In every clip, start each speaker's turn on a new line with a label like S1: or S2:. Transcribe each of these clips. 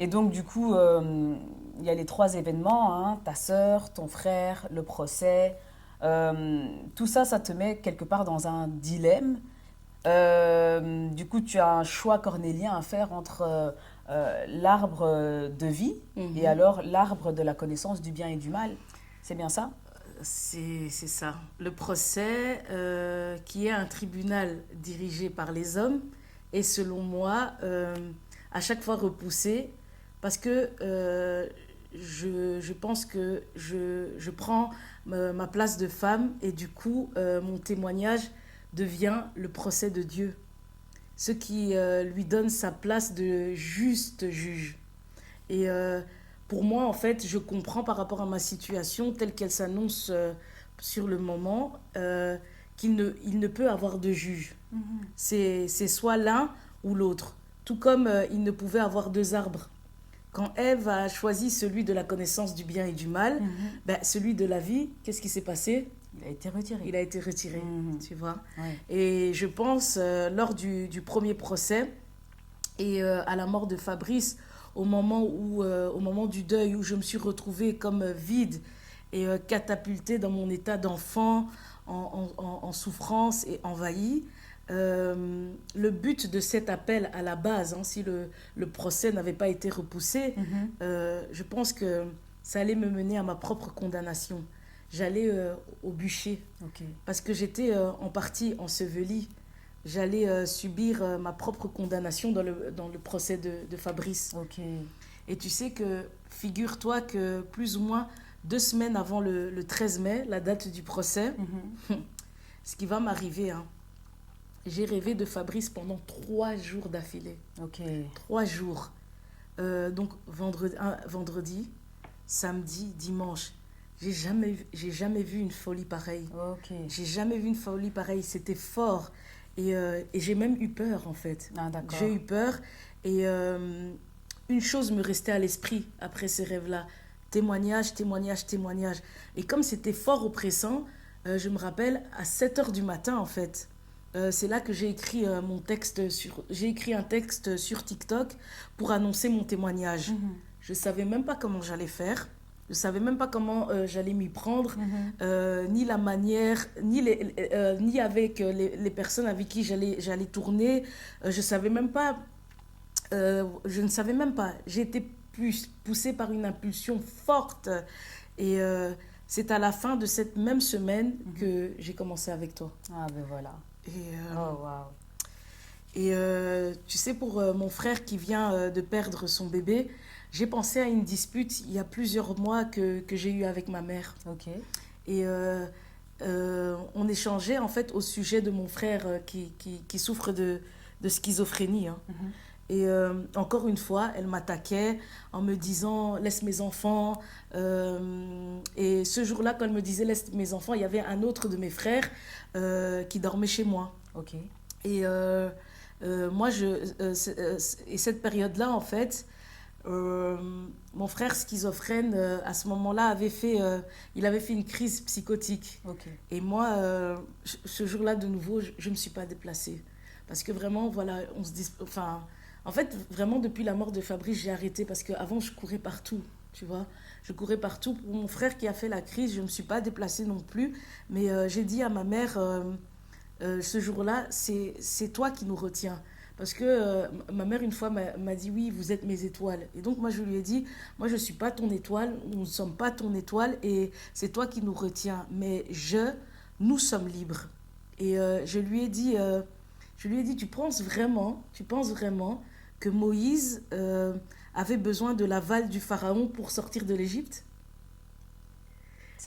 S1: Et donc, du coup, il y a les trois événements, hein, ta sœur, ton frère, le procès. Tout ça, ça te met quelque part dans un dilemme. Du coup, tu as un choix cornélien à faire entre l'arbre de vie et
S2: Mhm.
S1: alors l'arbre de la connaissance du bien et du mal. C'est bien ça?
S2: C'est ça. Le procès, qui est un tribunal dirigé par les hommes, est selon moi à chaque fois repoussé parce que je pense que je prends ma place de femme et du coup mon témoignage devient le procès de Dieu, ce qui lui donne sa place de juste juge. Et pour moi, en fait, je comprends par rapport à ma situation telle qu'elle s'annonce sur le moment il ne peut avoir de juge. C'est soit l'un ou l'autre. Tout comme il ne pouvait avoir deux arbres. Quand Ève a choisi celui de la connaissance du bien et du mal,
S1: Mhm.
S2: ben, celui de la vie, qu'est-ce qui s'est passé?
S1: Il a été retiré.
S2: Il a été retiré,
S1: Mhm.
S2: tu vois.
S1: Ouais.
S2: Et je pense, lors du premier procès, et à la mort de Fabrice, au moment du deuil, où je me suis retrouvée comme vide et catapultée dans mon état d'enfant, en souffrance et envahie, le but de cet appel à la base, hein, si le procès n'avait pas été repoussé,
S1: Mhm.
S2: je pense que ça allait me mener à ma propre condamnation. J'allais au bûcher
S1: Ok.
S2: parce que j'étais en partie ensevelie. J'allais subir ma propre condamnation dans le procès de Fabrice.
S1: Ok.
S2: Et tu sais que, figure-toi que plus ou moins 2 semaines avant le 13 mai, la date du procès,
S1: Mhm.
S2: ce qui va m'arriver, hein, j'ai rêvé de Fabrice pendant 3 jours d'affilée.
S1: Ok.
S2: 3 jours. Donc vendredi, samedi, dimanche. J'ai jamais vu une folie pareille.
S1: Ok.
S2: J'ai jamais vu une folie pareille. C'était fort. Et j'ai même eu peur, en fait.
S1: Ah, d'accord.
S2: J'ai eu peur. Et une chose me restait à l'esprit après ces rêves-là. Témoignage, témoignage, témoignage. Et comme c'était fort oppressant, je me rappelle, à 7 heures du matin, en fait, c'est là que j'ai écrit j'ai écrit un texte sur TikTok pour annoncer mon témoignage.
S1: Mhm.
S2: Je savais même pas comment j'allais faire. Je savais même pas comment j'allais m'y prendre,
S1: Mhm.
S2: ni la manière, ni avec les personnes avec qui j'allais tourner. Je savais même pas, je ne savais même pas. J'ai été poussée par une impulsion forte. Et c'est à la fin de cette même semaine
S1: Mhm.
S2: que j'ai commencé avec toi.
S1: Ah, ben voilà.
S2: Et,
S1: Oh, wow.
S2: tu sais, pour mon frère qui vient de perdre son bébé, j'ai pensé à une dispute il y a plusieurs mois que j'ai eue avec ma mère.
S1: Ok.
S2: Et on échangeait en fait au sujet de mon frère qui souffre de schizophrénie, hein.
S1: Mhm.
S2: Et encore une fois, elle m'attaquait en me disant laisse mes enfants. Et ce jour-là, quand elle me disait laisse mes enfants, il y avait un autre de mes frères qui dormait chez moi.
S1: Ok.
S2: Et moi, et cette période-là, en fait, euh, mon frère schizophrène, à ce moment-là, il avait fait une crise psychotique.
S1: Ok.
S2: Et moi, ce jour-là, de nouveau, je ne me suis pas déplacée. Parce que vraiment, voilà, enfin, en fait, vraiment, depuis la mort de Fabrice, j'ai arrêté parce qu'avant, je courais partout, tu vois. Je courais partout. Pour mon frère qui a fait la crise, je ne me suis pas déplacée non plus. Mais j'ai dit à ma mère, ce jour-là, c'est toi qui nous retiens. Parce que ma mère, une fois, m'a dit, oui, vous êtes mes étoiles. Et donc, moi, je lui ai dit, moi, je ne suis pas ton étoile, nous ne sommes pas ton étoile, et c'est toi qui nous retiens. Mais nous sommes libres. Et je lui ai dit, tu penses vraiment que Moïse avait besoin de l'aval du Pharaon pour sortir de l'Égypte?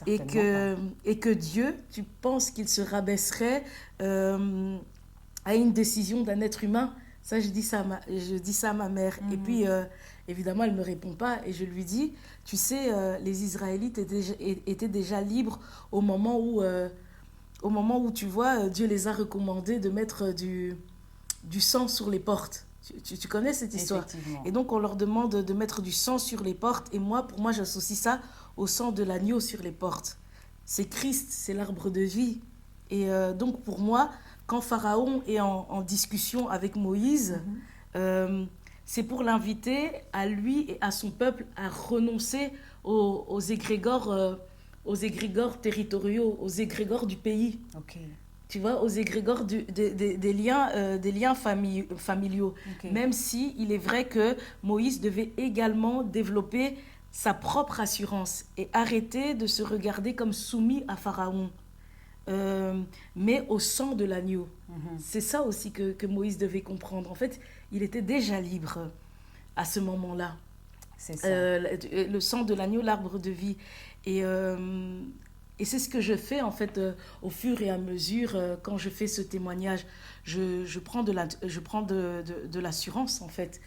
S2: et
S1: Certainement pas.
S2: que, et que Dieu, tu penses qu'il se rabaisserait euh, à une décision d'un être humain? Ça, je dis ça à ma mère. Et
S1: Mhm.
S2: puis, évidemment, elle ne me répond pas. Et je lui dis, tu sais, les Israélites étaient déjà libres au moment où tu vois, Dieu les a recommandés de mettre du sang sur les portes. Tu connais cette histoire.
S1: Effectivement.
S2: Et donc, on leur demande de mettre du sang sur les portes. Et moi, pour moi, j'associe ça au sang de l'agneau sur les portes. C'est Christ, c'est l'arbre de vie. Et donc, pour moi, quand Pharaon est en discussion avec Moïse,
S1: Mhm.
S2: euh, c'est pour l'inviter à lui et à son peuple à renoncer aux égrégores territoriaux, aux égrégores du pays.
S1: Ok.
S2: Tu vois, aux égrégores des liens familiaux.
S1: Ok.
S2: Même si il est vrai que Moïse devait également développer sa propre assurance et arrêter de se regarder comme soumis à Pharaon, mais au sang de l'agneau. C'est ça aussi que Moïse devait comprendre. En fait, il était déjà libre à ce moment-là.
S1: C'est ça.
S2: Le sang de l'agneau, l'arbre de vie. Et c'est ce que je fais en fait au fur et à mesure quand je fais ce témoignage. Je prends de l'assurance en fait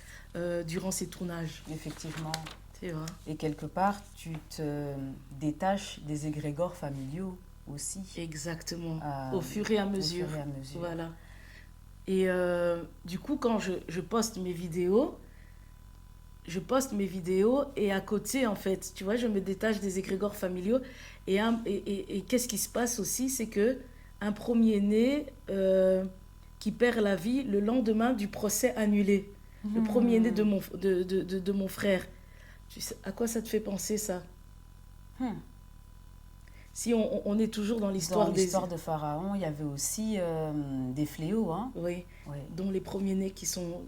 S2: durant ces tournages.
S1: Effectivement.
S2: Tu vois.
S1: Et quelque part, tu te détaches des égrégores familiaux aussi.
S2: Exactement. Au fur et à mesure.
S1: Au fur et à mesure.
S2: Voilà. Et du coup, quand je poste mes vidéos, et à côté, en fait, tu vois, je me détache des égrégores familiaux. Et qu'est-ce qui se passe aussi, c'est que un premier-né qui perd la vie le lendemain du procès annulé. Le premier-né de mon frère. Tu sais, à quoi ça te fait penser, ça? Si on est toujours dans l'histoire
S1: Dans l'histoire de Pharaon, il y avait aussi des fléaux, hein?
S2: Oui,
S1: Oui.
S2: dont les premiers-nés qui sont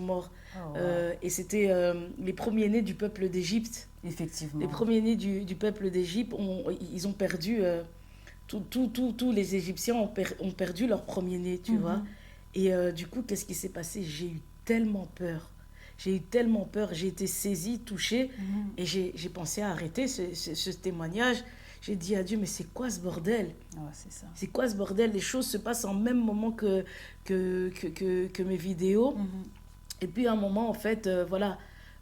S2: morts.
S1: Oh, wow.
S2: Et c'était les premiers-nés du peuple d'Égypte.
S1: Effectivement.
S2: Les premiers-nés du peuple d'Égypte, ils ont perdu... tous les Égyptiens ont perdu leur premier-né, tu vois. Et du coup, qu'est-ce qui s'est passé? J'ai eu tellement peur. J'ai été saisie, touchée. Et j'ai pensé à arrêter ce témoignage. J'ai dit à Dieu, mais c'est quoi ce bordel?
S1: Ouais, c'est ça.
S2: C'est quoi ce bordel? Les choses se passent en même moment que mes vidéos. Et puis à un moment, en fait, voilà,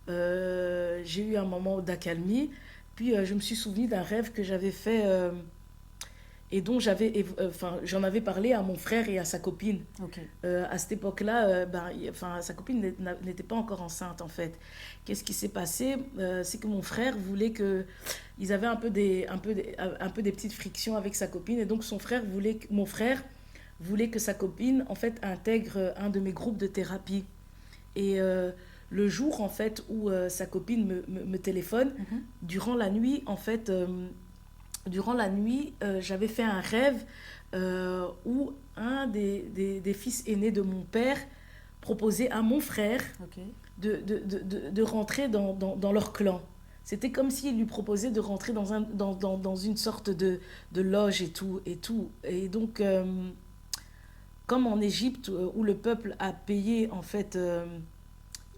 S2: j'ai eu un moment d'accalmie. Puis je me suis souvenu d'un rêve que j'avais fait et dont j'en avais parlé à mon frère et à sa copine.
S1: Okay.
S2: À cette époque-là, sa copine n'était pas encore enceinte, en fait. Qu'est-ce qui s'est passé? C'est que mon frère voulait que... Ils avaient un peu des petites frictions avec sa copine. Et donc, mon frère voulait que sa copine, en fait, intègre un de mes groupes de thérapie. Et le jour, en fait, où sa copine me téléphone, durant la nuit, en fait... j'avais fait un rêve où un des fils aînés de mon père proposait à mon frère de rentrer dans leur clan. C'était comme s'il lui proposait de rentrer dans une sorte de loge et tout. Et donc, comme en Égypte, où le peuple a payé, en fait...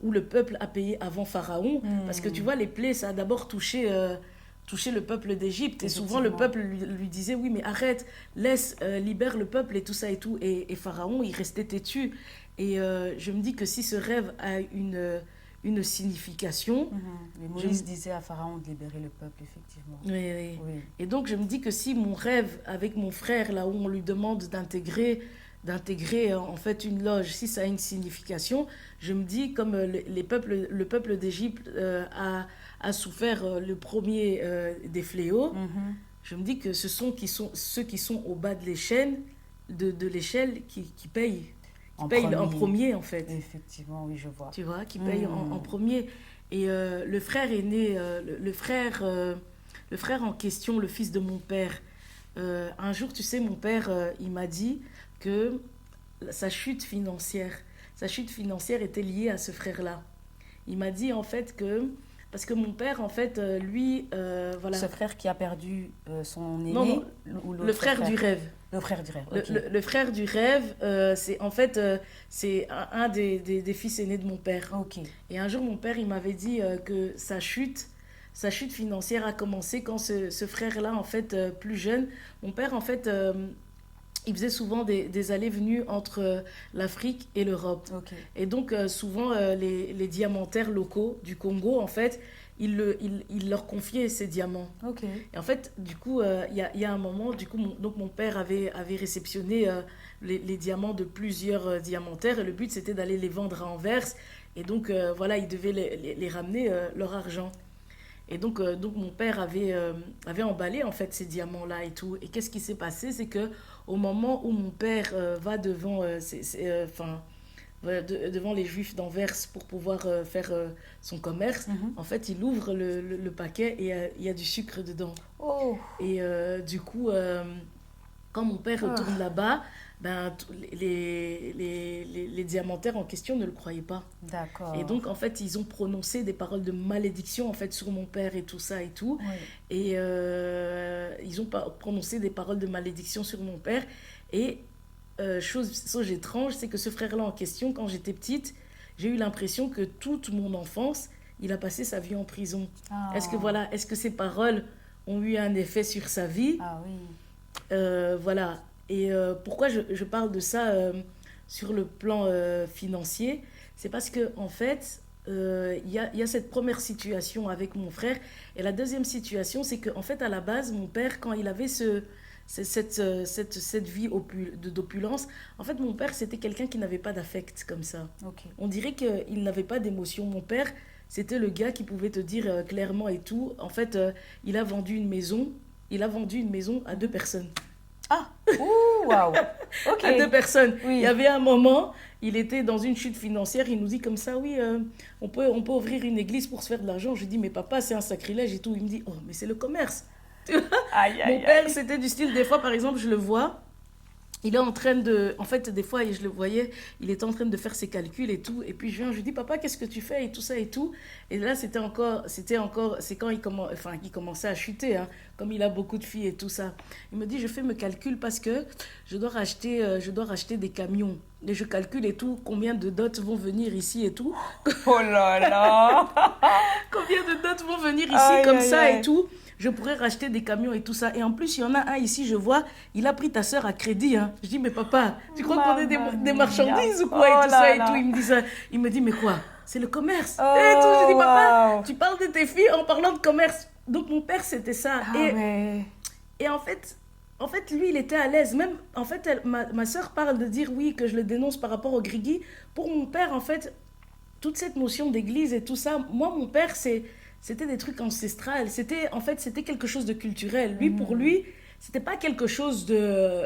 S2: où le peuple a payé avant Pharaon, parce que tu vois, les plaies, ça a d'abord touché le peuple d'Égypte. Et souvent, le peuple lui disait, oui, mais arrête, libère le peuple et tout ça et tout. Et Pharaon, il restait têtu. Et je me dis que si ce rêve a une signification...
S1: Et Moïse disait à Pharaon de libérer le peuple, effectivement.
S2: Oui. Et donc, je me dis que si mon rêve avec mon frère, là où on lui demande d'intégrer en fait une loge, si ça a une signification, je me dis, comme le peuple d'Égypte a souffert le premier des fléaux, je me dis que ce sont ceux qui sont au bas de l'échelle, de l'échelle qui payent. Qui payent en premier, en fait.
S1: Effectivement, oui, je vois.
S2: Tu vois, qui payent en premier. Et le frère aîné, le frère en question, le fils de mon père, un jour, tu sais, mon père, il m'a dit que sa chute financière était liée à ce frère-là. Il m'a dit, en fait, que... Parce que mon père, en fait, lui... voilà.
S1: Ce frère qui a perdu son aîné?
S2: Non, le frère du rêve.
S1: Le frère du rêve, ok.
S2: Le frère du rêve, c'est en fait c'est un des fils aînés de mon père.
S1: Ok.
S2: Et un jour, mon père, il m'avait dit que sa chute financière a commencé quand ce frère-là, en fait, plus jeune, mon père, en fait... il faisait souvent des allées-venues entre l'Afrique et l'Europe.
S1: Okay.
S2: Et donc, souvent, les diamantaires locaux du Congo, en fait, il leur confiait ces diamants.
S1: Okay.
S2: Et en fait, du coup, il y a un moment, du coup, mon père avait réceptionné les diamants de plusieurs diamantaires. Et le but, c'était d'aller les vendre à Anvers. Et donc, voilà, il devait les ramener leur argent. Et donc mon père avait emballé en fait ces diamants-là et tout. Et qu'est-ce qui s'est passé? C'est que au moment où mon père va devant devant les Juifs d'Anvers pour pouvoir faire son commerce. En fait, il ouvre le paquet et il y a du sucre dedans.
S1: Oh.
S2: Et du coup, quand mon père retourne là-bas, ben, les diamantaires en question ne le croyaient pas.
S1: D'accord.
S2: Et donc, en fait, ils ont prononcé des paroles de malédiction, en fait, sur mon père et tout ça et tout.
S1: Oui.
S2: Et ils ont prononcé des paroles de malédiction sur mon père. Et chose étrange, c'est que ce frère-là en question, quand j'étais petite, j'ai eu l'impression que toute mon enfance, il a passé sa vie en prison.
S1: Ah.
S2: Est-ce que ces paroles ont eu un effet sur sa vie?
S1: Ah oui.
S2: Voilà. Et pourquoi je parle de ça sur le plan financier? C'est parce que en fait, il y a cette première situation avec mon frère. Et la deuxième situation, c'est qu'en fait, à la base, mon père, quand il avait cette vie d'opulence, en fait, mon père, c'était quelqu'un qui n'avait pas d'affect comme ça.
S1: Ok.
S2: On dirait qu'il n'avait pas d'émotion. Mon père, c'était le gars qui pouvait te dire clairement et tout. En fait, il a vendu une maison. Il a vendu une maison à 2 personnes.
S1: Ah. Ouh, waouh. Ok.
S2: À 2 personnes.
S1: Oui.
S2: Il y avait un moment, il était dans une chute financière. Il nous dit comme ça, oui, on peut ouvrir une église pour se faire de l'argent. Je lui dis, mais papa, c'est un sacrilège et tout. Il me dit, oh, mais c'est le commerce.
S1: Aïe, aïe,
S2: Mon père,
S1: aïe.
S2: c'était du style, des fois, par exemple, je le vois, il est en train de... En fait, des fois, je le voyais, il était en train de faire ses calculs et tout. Et puis, je lui dis, papa, qu'est-ce que tu fais? Et tout ça et tout. Et là, c'est quand il commençait à chuter, hein, comme il a beaucoup de filles et tout ça. Il me dit, je fais mes calculs parce que je dois racheter des camions. Et je calcule et tout, combien de dots vont venir ici et tout.
S1: Oh là là.
S2: Combien de dots vont venir ici
S1: Aïe,
S2: comme
S1: aïe,
S2: ça
S1: aïe.
S2: et tout. Je pourrais racheter des camions et tout ça. Et en plus, il y en a un ici, je vois, il a pris ta soeur à crédit. Hein. Je dis, mais papa, tu crois qu'on est des
S1: Mamma
S2: marchandises
S1: mia.
S2: ou quoi? Et
S1: Oh
S2: tout ça
S1: là
S2: et
S1: là.
S2: tout. Il me dit ça. Il me dit, mais quoi? C'est le commerce.
S1: Oh,
S2: Et tout. Je dis, papa,
S1: wow.
S2: tu parles de tes filles en parlant de commerce. Donc, mon père, c'était ça.
S1: Ah ouais.
S2: Et en fait, lui, il était à l'aise. Même, en fait, ma soeur parle de dire, oui, que je le dénonce par rapport au grigui. Pour mon père, en fait, toute cette notion d'église et tout ça, moi, mon père, c'était des trucs ancestrales. C'était quelque chose de culturel. Lui, pour lui, c'était pas quelque chose de...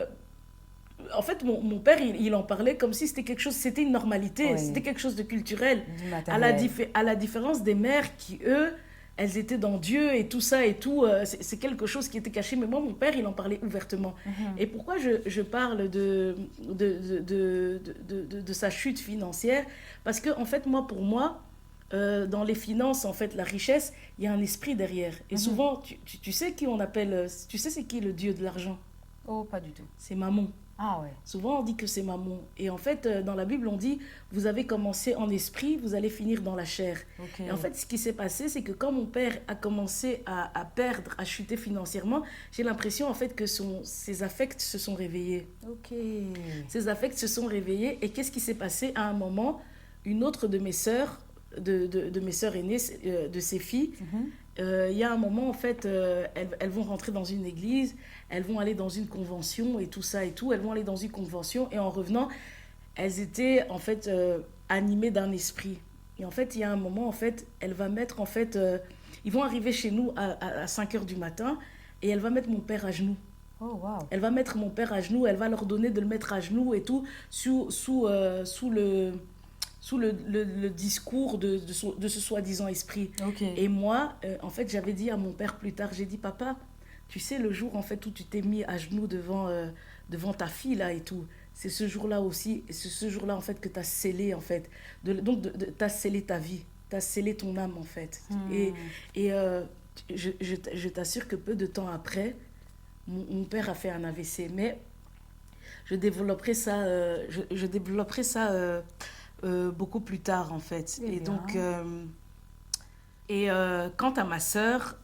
S2: En fait, mon père, il en parlait comme si c'était quelque chose, c'était une normalité,
S1: Oui.
S2: c'était quelque chose de culturel.
S1: Du
S2: À la,
S1: matériel.
S2: à la différence des mères qui, eux, elles étaient dans Dieu et tout ça et tout, c'est quelque chose qui était caché. Mais moi, mon père, il en parlait ouvertement. Et pourquoi je parle de sa chute financière? Parce que, en fait, pour moi, dans les finances, en fait, la richesse, il y a un esprit derrière. Et souvent, tu sais qui on appelle, tu sais c'est qui le dieu de l'argent?
S1: Oh, pas du tout.
S2: C'est Mammon.
S1: Ah ouais.
S2: Souvent, on dit que c'est Mammon. Et en fait, dans la Bible, on dit, vous avez commencé en esprit, vous allez finir dans la chair.
S1: Ok.
S2: Et en fait, ce qui s'est passé, c'est que quand mon père a commencé à perdre, à chuter financièrement, j'ai l'impression, en fait, que ses affects se sont réveillés.
S1: Ok.
S2: Ses affects se sont réveillés. Et qu'est-ce qui s'est passé? À un moment, une autre de mes sœurs, de mes sœurs aînées, de ses filles, il y a un moment, en fait, elles vont rentrer dans une église, elles vont aller dans une convention et tout ça et tout. Elles vont aller dans une convention et en revenant, elles étaient, en fait, animées d'un esprit. Et en fait, il y a un moment, en fait, elle va mettre, en fait... ils vont arriver chez nous à 5 heures du matin et elle va mettre mon père à genoux.
S1: Oh, wow.
S2: Elle va mettre mon père à genoux, elle va leur donner de le mettre à genoux et tout, sous le discours de ce soi-disant esprit.
S1: Ok.
S2: Et moi, en fait, j'avais dit à mon père plus tard, j'ai dit, papa, tu sais, le jour en fait où tu t'es mis à genoux devant ta fille là et tout, c'est ce jour-là aussi, c'est ce jour-là en fait que tu as scellé en fait, donc tu as scellé ta vie, tu as scellé ton âme en fait. Et je t'assure que peu de temps après, mon père a fait un AVC, mais je développerai ça, beaucoup plus tard en fait.
S1: Eh
S2: Et
S1: bien.
S2: donc, quant à ma sœur,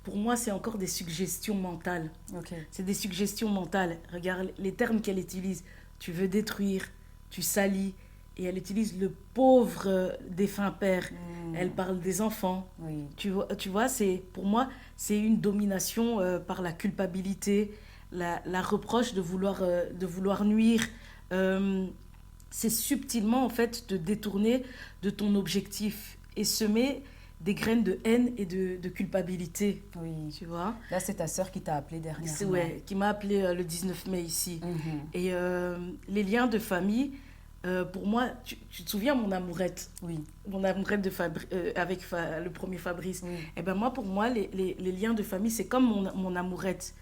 S2: pour moi c'est encore des suggestions mentales.
S1: Ok.
S2: C'est des suggestions mentales. Regarde les termes qu'elle utilise. Tu veux détruire, tu salis. Et elle utilise le pauvre défunt père. Elle parle des enfants.
S1: Oui.
S2: Tu vois pour moi, c'est une domination par la culpabilité, la reproche de vouloir nuire. C'est subtilement, en fait, te détourner de ton objectif et semer des graines de haine et de culpabilité.
S1: Oui.
S2: Tu vois?
S1: Là, c'est ta sœur qui t'a appelé dernièrement.
S2: Ouais, qui m'a appelé le 19 mai ici.
S1: Mhm.
S2: Et les liens de famille, Pour moi, tu te souviens mon amourette,
S1: Oui,
S2: mon amourette avec le premier Fabrice.
S1: oui.
S2: Eh ben moi, pour moi, les liens de famille, c'est comme mon amourette.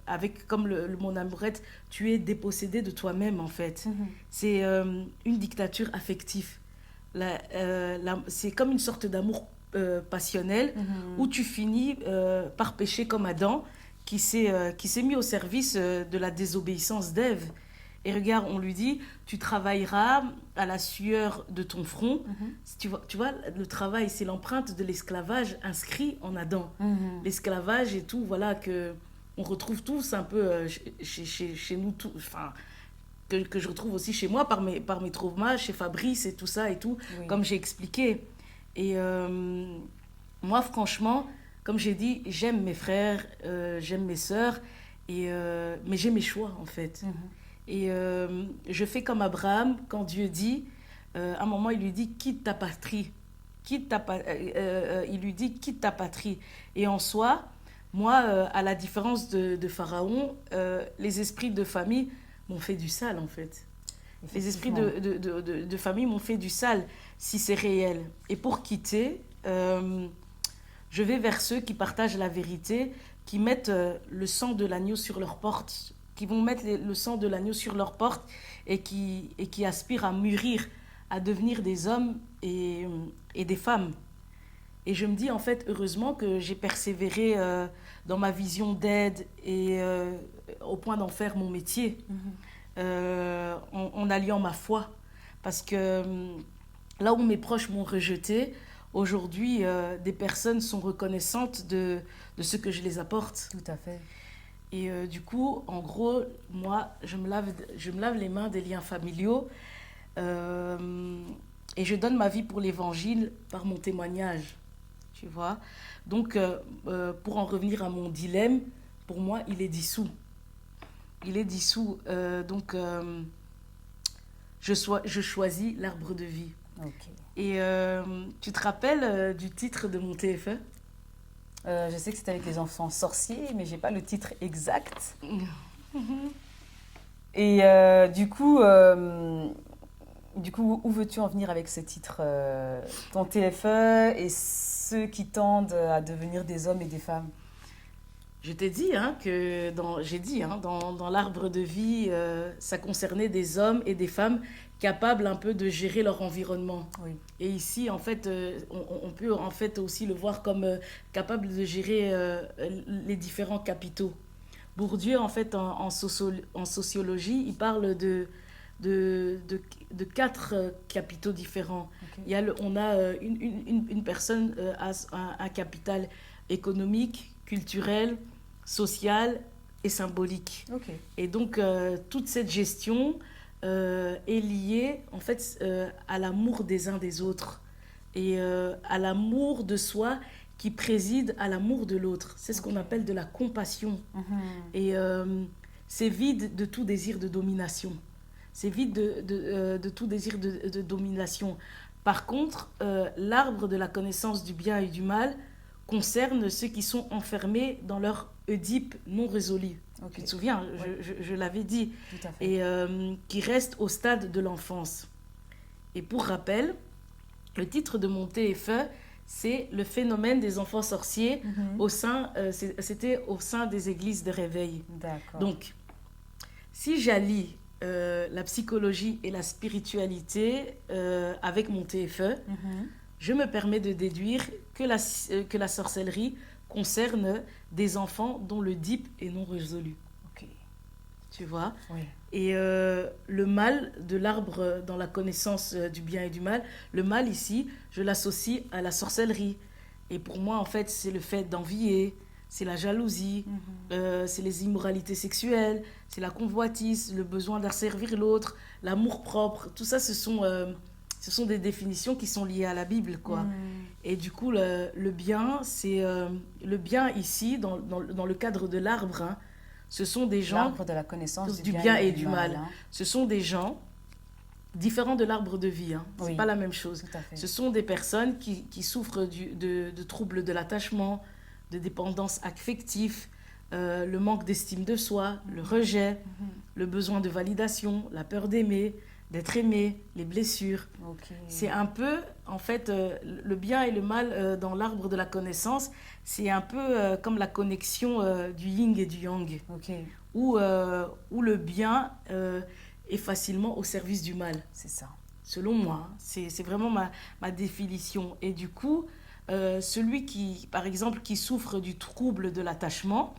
S2: Avec comme mon amourette, tu es dépossédé de toi-même en fait.
S1: Mhm.
S2: C'est une dictature affective. C'est comme une sorte d'amour passionnel où
S1: Mhm.
S2: tu finis par pécher comme Adam qui s'est mis au service de la désobéissance d'Ève. Et regarde, on lui dit, tu travailleras à la sueur de ton front.
S1: Mhm.
S2: Tu vois, le travail, c'est l'empreinte de l'esclavage inscrit en Adam.
S1: Mhm.
S2: L'esclavage et tout, voilà, que on retrouve tous un peu chez nous, enfin, que je retrouve aussi chez moi par mes traumas, chez Fabrice et tout ça et tout,
S1: Oui.
S2: comme j'ai expliqué. Et moi, franchement, comme j'ai dit, j'aime mes frères, j'aime mes sœurs, mais j'ai mes choix en fait.
S1: Mhm.
S2: Et je fais comme Abraham, quand Dieu dit, à un moment, il lui dit, quitte ta patrie. Il lui dit, quitte ta patrie. Et en soi, moi, à la différence de Pharaon, les esprits de famille m'ont fait du sale, en fait. Les esprits
S1: Effectivement.
S2: de famille m'ont fait du sale, si c'est réel. Et pour quitter, je vais vers ceux qui partagent la vérité, qui mettent le sang de l'agneau sur leurs portes, qui vont mettre le sang de l'agneau sur leurs portes et qui aspirent à mûrir, à devenir des hommes et des femmes. Et je me dis en fait, heureusement que j'ai persévéré dans ma vision d'aide et au point d'en faire mon métier,
S1: Mhm.
S2: en alliant ma foi. Parce que là où mes proches m'ont rejeté, aujourd'hui, des personnes sont reconnaissantes de ce que je les apporte.
S1: Tout à fait.
S2: Et du coup, en gros, moi, je me lave les mains des liens familiaux euh, et je donne ma vie pour l'évangile par mon témoignage, tu vois. Donc, pour en revenir à mon dilemme, pour moi, il est dissous. Il est dissous. Donc, je choisis l'arbre de vie.
S1: Ok.
S2: Et tu te rappelles du titre de mon TFE?
S1: Je sais que c'est avec les enfants sorciers, mais j'ai pas le titre exact. Et du coup, où veux-tu en venir avec ce titre ton TFE et ceux qui tendent à devenir des hommes et des femmes.
S2: Je t'ai dit hein, j'ai dit dans l'arbre de vie, ça concernait des hommes et des femmes capables un peu de gérer leur environnement.
S1: Oui.
S2: Et ici, en fait, on peut en fait aussi le voir comme capable de gérer les différents capitaux. Bourdieu, en fait, en sociologie, il parle de, de, de quatre capitaux différents.
S1: Ok.
S2: On a une personne a un capital économique, culturel, social et symbolique.
S1: Ok.
S2: Et donc, toute cette gestion est liée, en fait, à l'amour des uns des autres et à l'amour de soi qui préside à l'amour de l'autre. C'est ce qu'on appelle de la compassion.
S1: Mhm.
S2: Et c'est vide de tout désir de domination. C'est vide de tout désir de domination. Par contre, l'arbre de la connaissance du bien et du mal concerne ceux qui sont enfermés dans leur Oedipe non résolu.
S1: Ok.
S2: Tu te souviens,
S1: Oui.
S2: je l'avais dit.
S1: Tout à fait.
S2: Et qui restent au stade de l'enfance. Et pour rappel, le titre de mon TFE, c'est le phénomène des enfants sorciers
S1: Mhm.
S2: c'était au sein des églises de réveil.
S1: D'accord.
S2: Donc, si j'allie la psychologie et la spiritualité avec mon TFE,
S1: Mhm.
S2: je me permets de déduire que la sorcellerie concerne des enfants dont le DIP est non résolu.
S1: Ok.
S2: Tu vois?
S1: Oui.
S2: Et le mal de l'arbre dans la connaissance du bien et du mal, le mal ici, je l'associe à la sorcellerie. Et pour moi, en fait, c'est le fait d'envier, c'est la jalousie,
S1: Mhm.
S2: c'est les immoralités sexuelles, c'est la convoitise, le besoin d'asservir l'autre, l'amour-propre. Tout ça, ce sont des définitions qui sont liées à la Bible, quoi.
S1: Mhm.
S2: Et du coup, le bien, c'est le bien ici, dans le cadre de l'arbre, hein, ce sont des gens
S1: L'arbre de la connaissance
S2: du bien et du mal. Ce sont des gens différents de l'arbre de vie. Hein. C'est
S1: Oui.
S2: pas la même chose.
S1: Tout à fait.
S2: Ce sont des personnes qui souffrent de troubles de l'attachement, de dépendance affective, le manque d'estime de soi, le rejet,
S1: Mhm.
S2: le besoin de validation, la peur d'aimer, d'être aimé, les blessures.
S1: Ok.
S2: C'est un peu, en fait, le bien et le mal dans l'arbre de la connaissance, c'est un peu comme la connexion du yin et du yang,
S1: Ok,
S2: où le bien est facilement au service du mal.
S1: c'est ça.
S2: Selon moi, hein. C'est vraiment ma définition. Et du coup, celui qui, par exemple, qui souffre du trouble de l'attachement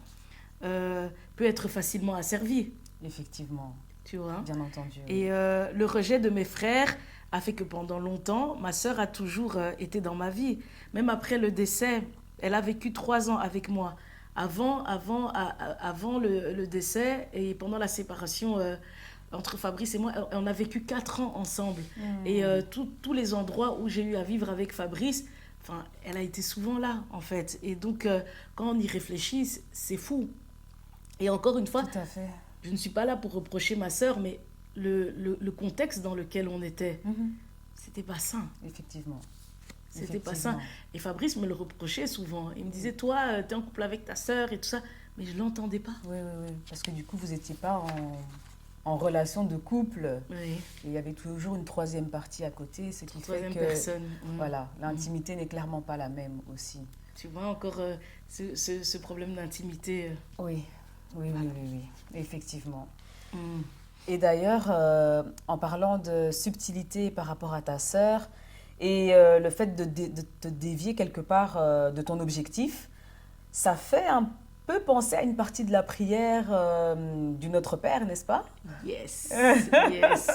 S2: peut être facilement asservi,
S1: Effectivement,
S2: tu vois.
S1: bien entendu. Oui.
S2: Et le rejet de mes frères a fait que pendant longtemps, ma sœur a toujours été dans ma vie. Même après le décès, elle a vécu 3 ans avec moi. Avant le décès et pendant la séparation entre Fabrice et moi, on a vécu 4 ans ensemble. Et tous les endroits où j'ai eu à vivre avec Fabrice, enfin, elle a été souvent là, en fait. Et donc, quand on y réfléchit, c'est fou. Et encore une fois,
S1: Tout à fait.
S2: je ne suis pas là pour reprocher ma sœur, mais le contexte dans lequel on était, c'était pas sain.
S1: Effectivement.
S2: C'était pas sain. Et Fabrice me le reprochait souvent. Il me disait, toi, tu es en couple avec ta sœur et tout ça. Mais je l'entendais pas.
S1: Oui, oui, oui. Parce que du coup, vous n'étiez pas en relation de couple.
S2: Oui.
S1: Et il y avait toujours une troisième partie à côté, ce qui fait
S2: Troisième
S1: que
S2: personne.
S1: voilà, l'intimité n'est clairement pas la même aussi.
S2: Tu vois encore ce problème d'intimité.
S1: Oui, oui,
S2: Voilà.
S1: oui, oui, oui, effectivement.
S2: Mm.
S1: Et d'ailleurs, en parlant de subtilité par rapport à ta sœur et le fait de te dévier quelque part de ton objectif, ça fait un peu penser à une partie de la prière du Notre Père, n'est-ce pas?
S2: Yes, yes.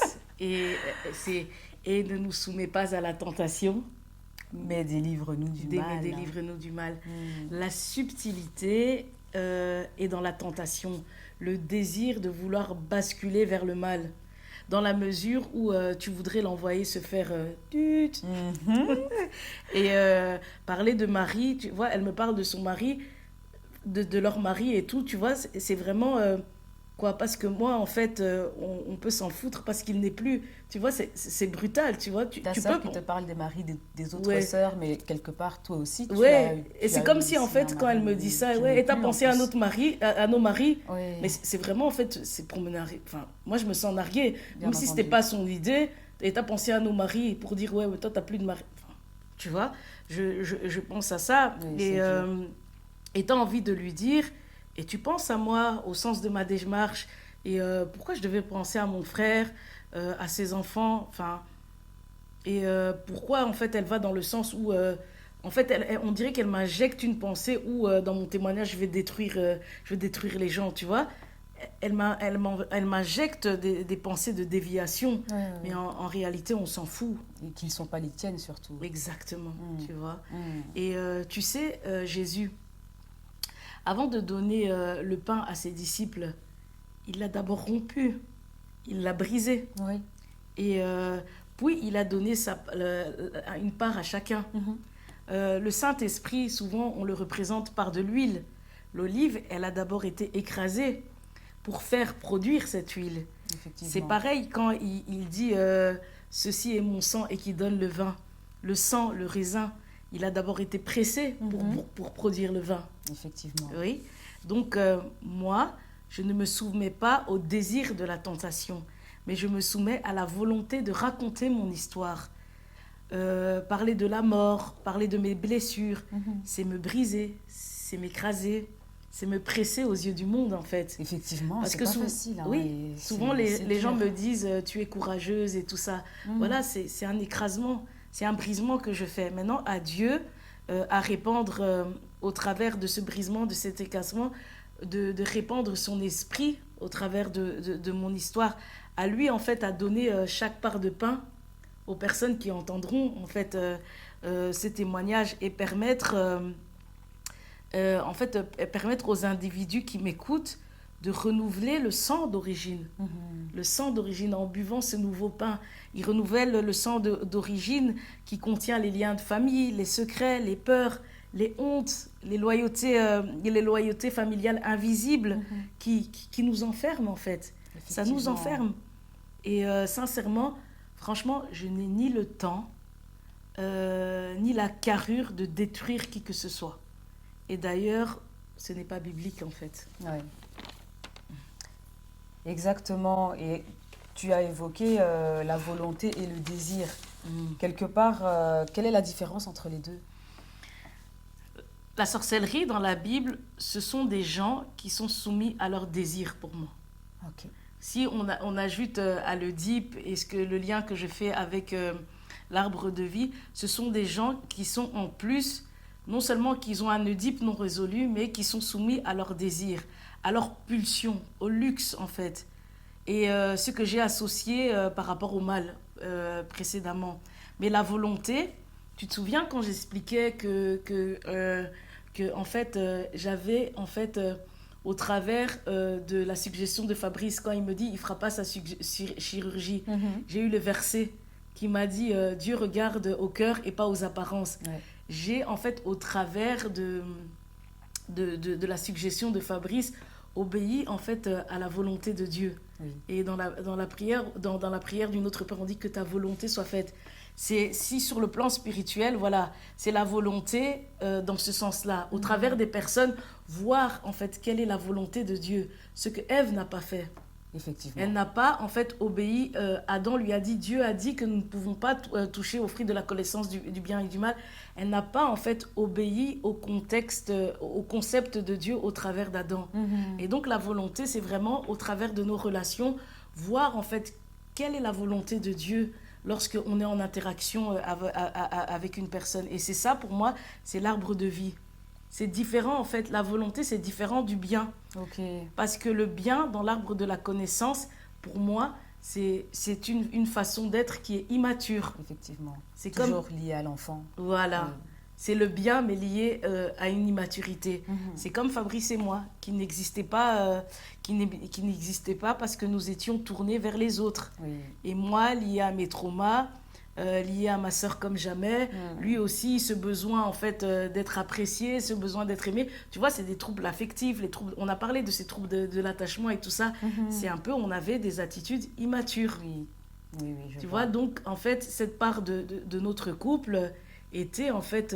S2: Et ne nous soumets pas à la tentation,
S1: Mais délivre-nous du
S2: mais
S1: mal.
S2: délivre-nous du mal.
S1: Mm.
S2: La subtilité est dans la tentation, le désir de vouloir basculer vers le mal, dans la mesure où tu voudrais l'envoyer se faire tut.
S1: Mhm.
S2: Et parler de Marie, tu vois, elle me parle de son mari, de leur mari et tout, tu vois, c'est vraiment quoi, parce que moi, en fait, on peut s'en foutre parce qu'il n'est plus, tu vois, c'est brutal, tu vois,
S1: Ta
S2: tu
S1: sœur
S2: peux.
S1: qui te parle des maris des autres
S2: Ouais.
S1: sœurs, mais quelque part, toi aussi,
S2: Ouais, et
S1: tu
S2: c'est
S1: as
S2: comme
S1: eu
S2: si en
S1: aussi un
S2: fait, quand elle me
S1: mari
S2: dit ça,
S1: qui
S2: ouais,
S1: n'est
S2: et t'as
S1: plus en
S2: pensé à
S1: plus.
S2: notre mari, à nos maris,
S1: Oui,
S2: mais c'est vraiment en fait, c'est pour me narguer. Enfin, moi je me sens narguée,
S1: bien
S2: même si c'était
S1: entendu.
S2: pas son idée, et t'as pensé à nos maris pour dire, ouais, mais toi t'as plus de mari. Enfin, tu vois, je pense à ça,
S1: Oui,
S2: et
S1: c'est dur.
S2: t'as envie de lui dire, et tu penses à moi, au sens de ma démarche, et pourquoi je devais penser à mon frère, à ses enfants, enfin. Et pourquoi, en fait, elle va dans le sens où, en fait, on dirait qu'elle m'injecte une pensée où, dans mon témoignage, je vais détruire les gens, tu vois. Elle m'injecte des pensées de déviation,
S1: Oui, oui,
S2: mais
S1: oui.
S2: en réalité, on s'en fout.
S1: Et qu'ils ne sont pas les tiennes, surtout.
S2: Exactement,
S1: Mm.
S2: tu vois.
S1: Mm.
S2: Et tu sais, Jésus, avant de donner le pain à ses disciples, il l'a d'abord rompu, il l'a brisé.
S1: Oui.
S2: Et puis, il a donné une part à chacun.
S1: Mhm.
S2: Le Saint-Esprit, souvent, on le représente par de l'huile. L'olive, elle a d'abord été écrasée pour faire produire cette huile. C'est
S1: Effectivement.
S2: pareil quand il dit ceci est mon sang et qui donne le vin. Le sang, le raisin, il a d'abord été pressé pour produire le vin.
S1: Effectivement.
S2: Oui. Donc, moi, je ne me soumets pas au désir de la tentation, mais je me soumets à la volonté de raconter mon histoire. Parler de la mort, parler de mes blessures,
S1: Mhm.
S2: c'est me briser, c'est m'écraser, c'est me presser aux yeux du monde, en fait.
S1: Effectivement,
S2: Parce
S1: c'est
S2: que
S1: pas
S2: sou-
S1: facile. Hein,
S2: oui,
S1: et
S2: souvent
S1: c'est
S2: les gens
S1: dur.
S2: me disent tu es courageuse et tout ça.
S1: Mhm.
S2: Voilà, c'est un écrasement, c'est un brisement que je fais. Maintenant, à Dieu, à répandre au travers de ce brisement, de cet écrasement, de répandre son esprit au travers de mon histoire. À lui, en fait, à donner chaque part de pain aux personnes qui entendront, en fait, ces témoignages et permettre, permettre aux individus qui m'écoutent de renouveler le sang d'origine.
S1: Mhm.
S2: Le sang d'origine, en buvant ce nouveau pain, il renouvelle le sang d'origine qui contient les liens de famille, les secrets, les peurs, les hontes, les loyautés familiales invisibles
S1: Mhm.
S2: qui nous enferment en fait. Ça nous
S1: Effectivement.
S2: enferme. Et sincèrement, franchement, je n'ai ni le temps, ni la carrure de détruire qui que ce soit. Et d'ailleurs, ce n'est pas biblique en fait.
S1: Ouais. Exactement. Et tu as évoqué la volonté et le désir.
S2: Mm.
S1: Quelque part, quelle est la différence entre les deux?
S2: La sorcellerie dans la Bible, ce sont des gens qui sont soumis à leurs désirs pour moi.
S1: Ok.
S2: Si on ajoute à l'Oedipe et le lien que je fais avec l'arbre de vie, ce sont des gens qui sont en plus, non seulement qu'ils ont un Oedipe non résolu, mais qui sont soumis à leurs désirs, à leurs pulsions, au luxe en fait. Et ce que j'ai associé par rapport au mal précédemment. Mais la volonté, tu te souviens quand j'expliquais que en fait, j'avais en fait au travers de la suggestion de Fabrice, quand il me dit il ne fera pas sa chirurgie, j'ai eu le verset qui m'a dit Dieu regarde au cœur et pas aux apparences.
S1: Ouais.
S2: J'ai en fait au travers de la suggestion de Fabrice obéi en fait à la volonté de Dieu.
S1: Oui.
S2: Et dans la prière, dans la prière d'une autre Père, on dit que ta volonté soit faite. Si sur le plan spirituel, voilà, c'est la volonté dans ce sens-là, au travers des personnes, voir en fait quelle est la volonté de Dieu, ce que Ève n'a pas fait.
S1: Effectivement.
S2: Elle n'a pas en fait obéi. Adam lui a dit, Dieu a dit que nous ne pouvons pas toucher au fruit de la connaissance du bien et du mal. Elle n'a pas en fait obéi au contexte, au concept de Dieu au travers d'Adam. Et donc la volonté, c'est vraiment au travers de nos relations, voir en fait quelle est la volonté de Dieu lorsqu'on est en interaction avec une personne. Et c'est ça pour moi, c'est l'arbre de vie. C'est différent en fait, la volonté c'est différent du bien.
S1: Ok.
S2: Parce que le bien dans l'arbre de la connaissance, pour moi, c'est une façon d'être qui est immature.
S1: Effectivement.
S2: C'est
S1: Toujours lié à l'enfant.
S2: Voilà.
S1: Oui.
S2: C'est le bien, mais lié à une immaturité. C'est comme Fabrice et moi, qui n'existaient pas, qui n'existaient pas parce que nous étions tournés vers les autres.
S1: Oui.
S2: Et moi, lié à mes traumas, lié à ma sœur comme jamais, lui aussi, ce besoin en fait d'être apprécié, ce besoin d'être aimé. Tu vois, c'est des troubles affectifs, on a parlé de ces troubles de l'attachement et tout ça. C'est un peu, on avait des attitudes immatures.
S1: Oui, oui, oui.
S2: Tu vois, donc en fait, cette part de notre couple était en fait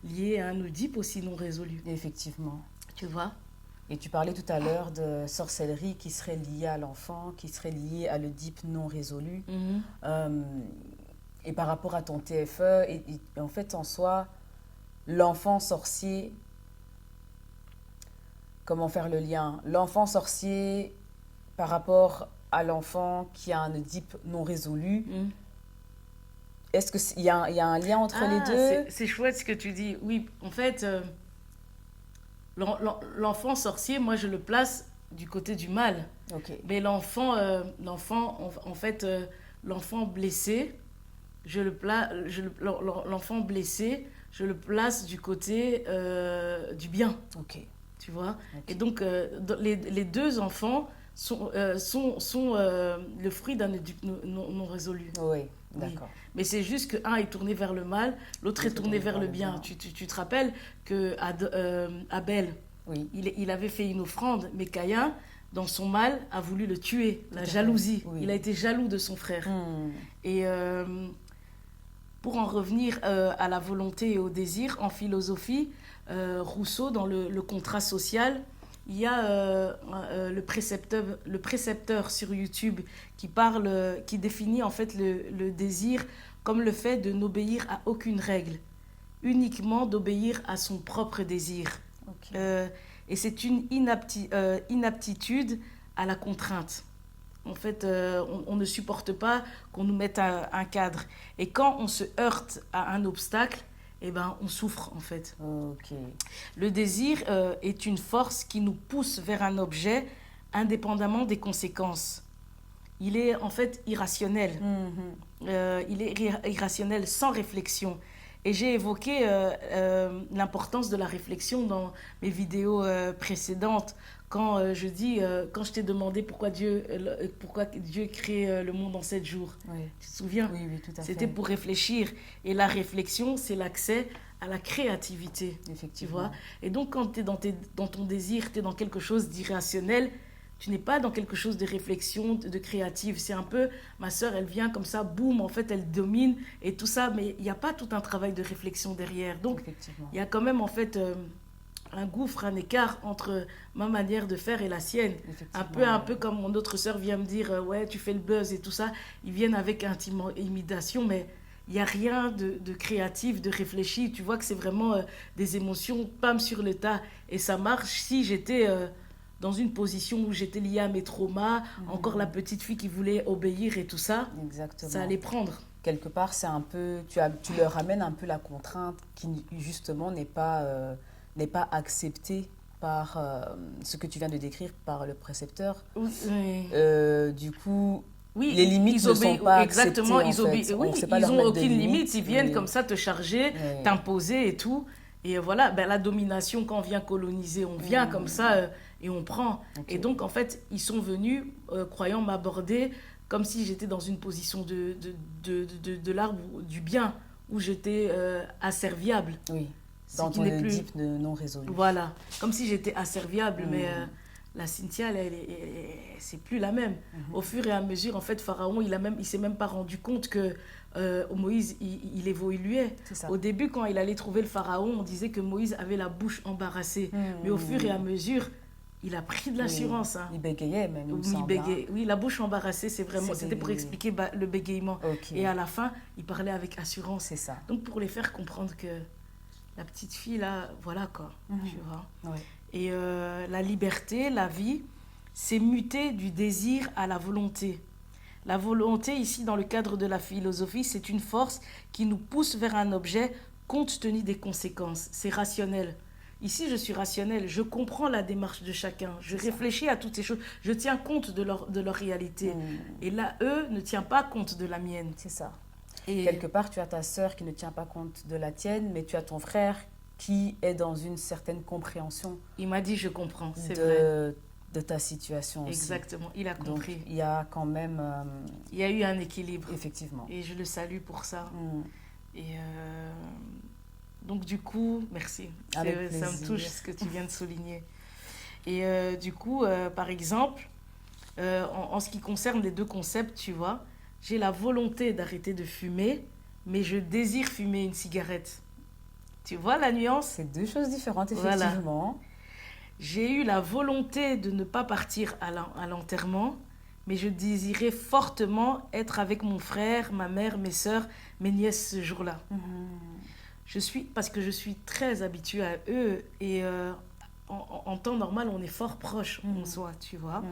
S2: liée à un Oedipe aussi non résolu.
S1: Effectivement.
S2: Tu vois?
S1: Et tu parlais tout à l'heure de sorcellerie qui serait liée à l'enfant, qui serait liée à l'Oedipe non résolu. Et par rapport à ton TFE, et en fait, en soi, l'enfant sorcier, comment faire le lien? L'enfant sorcier par rapport à l'enfant qui a un Oedipe non résolu, est-ce qu'il y a un lien entre les deux?
S2: C'est chouette ce que tu dis. Oui, en fait, l'enfant sorcier, moi, je le place du côté du mal.
S1: Ok.
S2: Mais l'enfant blessé, l'enfant blessé, je le place du côté du bien.
S1: Ok.
S2: Tu vois?
S1: Ok.
S2: Et donc, les deux enfants sont le fruit d'un Oedipe non résolu.
S1: Oui, d'accord.
S2: Mais c'est juste qu'un est tourné vers le mal, l'autre est tourné vers le bien. Tu te rappelles que Abel,
S1: Oui.
S2: il avait fait une offrande, mais Caïn, dans son mal, a voulu le tuer. La
S1: Tout à
S2: jalousie.
S1: fait, oui.
S2: Il a été jaloux de son frère. Et pour en revenir à la volonté et au désir, en philosophie, Rousseau, dans le contrat social, il y a le précepteur sur YouTube qui définit en fait le désir comme le fait de n'obéir à aucune règle, uniquement d'obéir à son propre désir.
S1: Ok.
S2: Et c'est une inaptitude à la contrainte. En fait, on ne supporte pas qu'on nous mette un cadre. Et quand on se heurte à un obstacle, eh ben, on souffre en fait.
S1: Ok.
S2: Le désir est une force qui nous pousse vers un objet indépendamment des conséquences. Il est en fait irrationnel. Il est irrationnel sans réflexion. Et j'ai évoqué l'importance de la réflexion dans mes vidéos précédentes. Quand je t'ai demandé pourquoi Dieu crée le monde en 7 jours.
S1: Oui.
S2: Tu te souviens?
S1: Oui, oui, tout à fait.
S2: C'était pour réfléchir. Et la réflexion, c'est l'accès à la créativité. Tu
S1: Effectivement.
S2: vois? Et donc, quand tu es dans ton désir, tu es dans quelque chose d'irrationnel, tu n'es pas dans quelque chose de réflexion, de créative. C'est un peu, ma sœur, elle vient comme ça, boum, en fait, elle domine et tout ça, mais il n'y a pas tout un travail de réflexion derrière. Donc,
S1: Effectivement.
S2: il y a quand même, en fait, un gouffre, un écart entre ma manière de faire et la sienne. Un peu comme mon autre sœur vient me dire, ouais, tu fais le buzz et tout ça. Ils viennent avec intimidation, mais il n'y a rien de créatif, de réfléchi. Tu vois que c'est vraiment des émotions, pam, sur le tas. Et ça marche si j'étais dans une position où j'étais liée à mes traumas, encore la petite fille qui voulait obéir et tout ça.
S1: Exactement.
S2: Ça allait prendre.
S1: Quelque part, c'est un peu, tu leur ramènes un peu la contrainte qui, justement, n'est pas acceptée par ce que tu viens de décrire par le précepteur.
S2: Oui.
S1: Du coup,
S2: oui,
S1: les limites ne sont pas acceptées.
S2: Exactement,
S1: ils
S2: n'ont aucune limite. Ils viennent comme ça te charger, t'imposer et tout. Et voilà, ben, la domination, quand on vient coloniser, on vient comme ça et on prend. Et donc, en fait, ils sont venus croyant m'aborder comme si j'étais dans une position de l'arbre du bien, où j'étais asserviable.
S1: Oui, dans ton Oedipe non résolu.
S2: Voilà, comme si j'étais asserviable, mais la Cynthia, c'est plus la même. Au fur et à mesure, en fait, Pharaon, il s'est même pas rendu compte que Moïse, il évoluait. Au début, quand il allait trouver le Pharaon, on disait que Moïse avait la bouche embarrassée. Mais au fur et à mesure, il a pris de l'assurance.
S1: Il bégayait même,
S2: Oui, la bouche embarrassée, c'était pour expliquer le bégaiement. Et à la fin, il parlait avec assurance.
S1: C'est ça.
S2: Donc, pour les faire comprendre que la petite fille, là, voilà quoi, tu vois.
S1: Ouais.
S2: Et la liberté, la vie, c'est muter du désir à la volonté. La volonté, ici, dans le cadre de la philosophie, c'est une force qui nous pousse vers un objet compte tenu des conséquences. C'est rationnel. Ici, je suis rationnelle, je comprends la démarche de chacun, je réfléchis à toutes ces choses, je tiens compte de leur réalité. Et là, eux ne tiennent pas compte de la mienne.
S1: C'est ça. Et quelque part, tu as ta sœur qui ne tient pas compte de la tienne, mais tu as ton frère qui est dans une certaine compréhension.
S2: Il m'a dit, je comprends, c'est vrai.
S1: De ta situation aussi.
S2: Exactement, il a compris.
S1: Donc, il y a quand même...
S2: il y a eu un équilibre.
S1: Effectivement.
S2: Et je le salue pour ça. Et donc, du coup, merci. Ça me touche ce que tu viens de souligner. Et du coup, par exemple, en ce qui concerne les deux concepts, tu vois, j'ai la volonté d'arrêter de fumer, mais je désire fumer une cigarette. Tu vois la nuance?
S1: C'est deux choses différentes, effectivement.
S2: Voilà. J'ai eu la volonté de ne pas partir à l'enterrement, mais je désirais fortement être avec mon frère, ma mère, mes sœurs, mes nièces ce jour-là. Parce que je suis très habituée à eux et en temps normal, on est fort proche en soi, tu vois.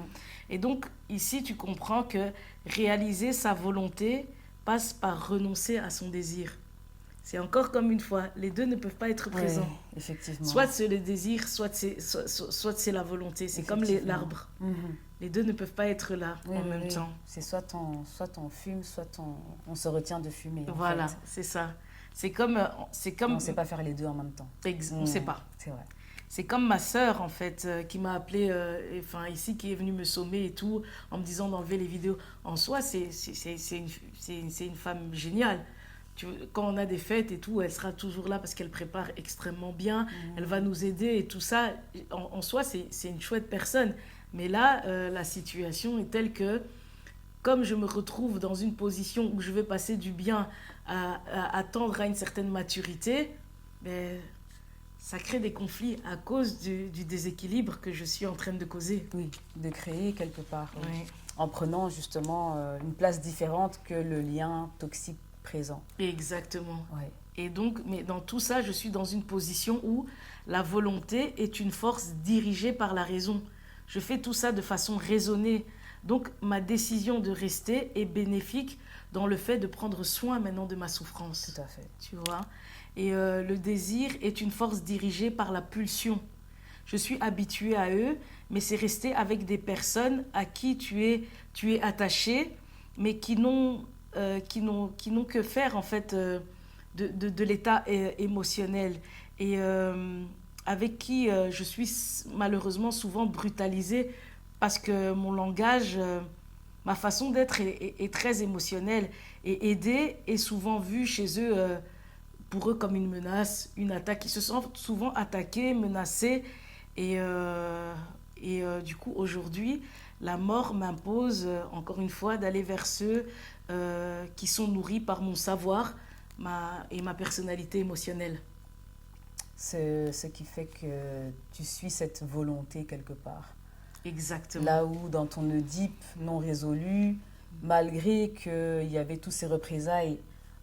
S2: Et donc, ici, tu comprends que réaliser sa volonté passe par renoncer à son désir. C'est encore comme une fois, les deux ne peuvent pas être présents.
S1: Oui, effectivement.
S2: Soit c'est le désir, soit c'est la volonté. C'est comme l'arbre. Les deux ne peuvent pas être là en même temps.
S1: C'est soit on fume, soit on se retient de fumer.
S2: Voilà, c'est ça. C'est comme...
S1: On ne sait pas faire les deux en même temps.
S2: On ne sait pas.
S1: C'est vrai.
S2: C'est comme ma sœur, en fait, qui m'a appelée, ici, qui est venue me sommer et tout, en me disant d'enlever les vidéos. En soi, c'est une femme géniale. Quand on a des fêtes et tout, elle sera toujours là parce qu'elle prépare extrêmement bien. Elle va nous aider et tout ça. En soi, c'est une chouette personne. Mais là, la situation est telle que, comme je me retrouve dans une position où je vais passer du bien à tendre à une certaine maturité, ben, ça crée des conflits à cause du déséquilibre que je suis en train de causer.
S1: Oui, de créer quelque part.
S2: Oui.
S1: En prenant justement une place différente que le lien toxique présent.
S2: Exactement.
S1: Ouais.
S2: Et donc, mais dans tout ça, je suis dans une position où la volonté est une force dirigée par la raison. Je fais tout ça de façon raisonnée. Donc, ma décision de rester est bénéfique dans le fait de prendre soin maintenant de ma souffrance.
S1: Tout à fait.
S2: Tu vois? Et le désir est une force dirigée par la pulsion. Je suis habituée à eux, mais c'est rester avec des personnes à qui tu es attaché, mais qui n'ont que faire en fait de l'état émotionnel et avec qui je suis malheureusement souvent brutalisée parce que mon langage, ma façon d'être est très émotionnelle et aider est souvent vu chez eux, pour eux comme une menace, une attaque. Ils se sentent souvent attaqués, menacés et du coup aujourd'hui la mort m'impose encore une fois d'aller vers ceux qui sont nourris par mon savoir et ma personnalité émotionnelle.
S1: C'est ce qui fait que tu suis cette volonté quelque part.
S2: Exactement.
S1: Là où dans ton Oedipe non résolu, malgré qu'il y avait tous ces représailles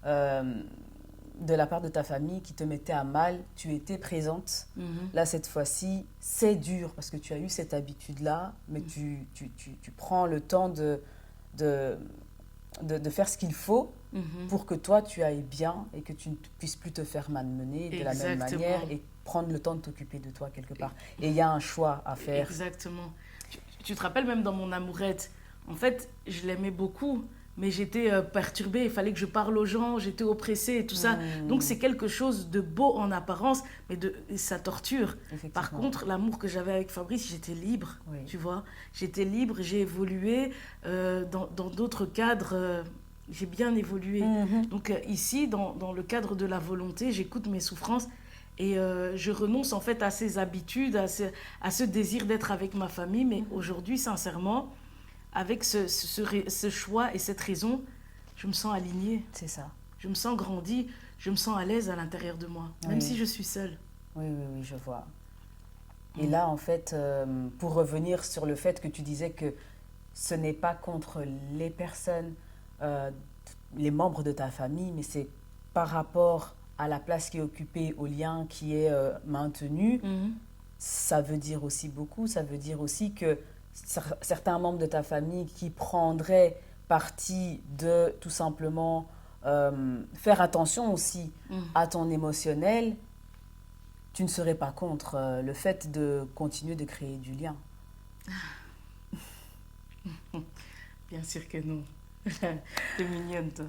S1: de la part de ta famille qui te mettaient à mal, tu étais présente. Là, cette fois-ci, c'est dur parce que tu as eu cette habitude-là, mais tu prends le temps de faire ce qu'il faut pour que toi, tu ailles bien et que tu ne puisses plus te faire malmener de la même manière et prendre le temps de t'occuper de toi quelque part. Et il y a un choix à faire.
S2: Exactement. Tu te rappelles même dans mon amourette, en fait, je l'aimais beaucoup, mais j'étais perturbée, il fallait que je parle aux gens, j'étais oppressée et tout ça. Donc c'est quelque chose de beau en apparence, mais ça torture. Par contre, l'amour que j'avais avec Fabrice, j'étais libre, tu vois. J'étais libre, j'ai évolué dans d'autres cadres. J'ai bien évolué. Donc ici, dans le cadre de la volonté, j'écoute mes souffrances et je renonce en fait à ces habitudes, à ce désir d'être avec ma famille. Mais aujourd'hui, sincèrement, avec ce choix et cette raison, je me sens alignée.
S1: C'est ça.
S2: Je me sens grandie, je me sens à l'aise à l'intérieur de moi, même si je suis seule.
S1: Oui, je vois. Et là, en fait, pour revenir sur le fait que tu disais que ce n'est pas contre les personnes, les membres de ta famille, mais c'est par rapport à la place qui est occupée, au lien qui est maintenu, ça veut dire aussi beaucoup. Ça veut dire aussi que certains membres de ta famille qui prendraient parti de tout simplement faire attention aussi à ton émotionnel, tu ne serais pas contre le fait de continuer de créer du lien.
S2: Bien sûr que non. T'es mignonne, toi.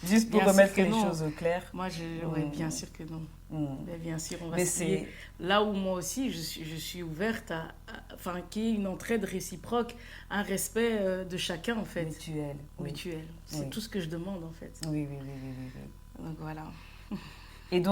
S1: Juste pour remettre les choses au clair.
S2: Moi, ouais, bien sûr que non. Mais bien sûr, on va essayer. Là où moi aussi, je suis ouverte enfin, qu'il y ait une entraide réciproque, un respect de chacun, en fait.
S1: Mutuel.
S2: Mutuel. C'est tout ce que je demande, en fait.
S1: Oui.
S2: Donc, voilà.
S1: Et donc,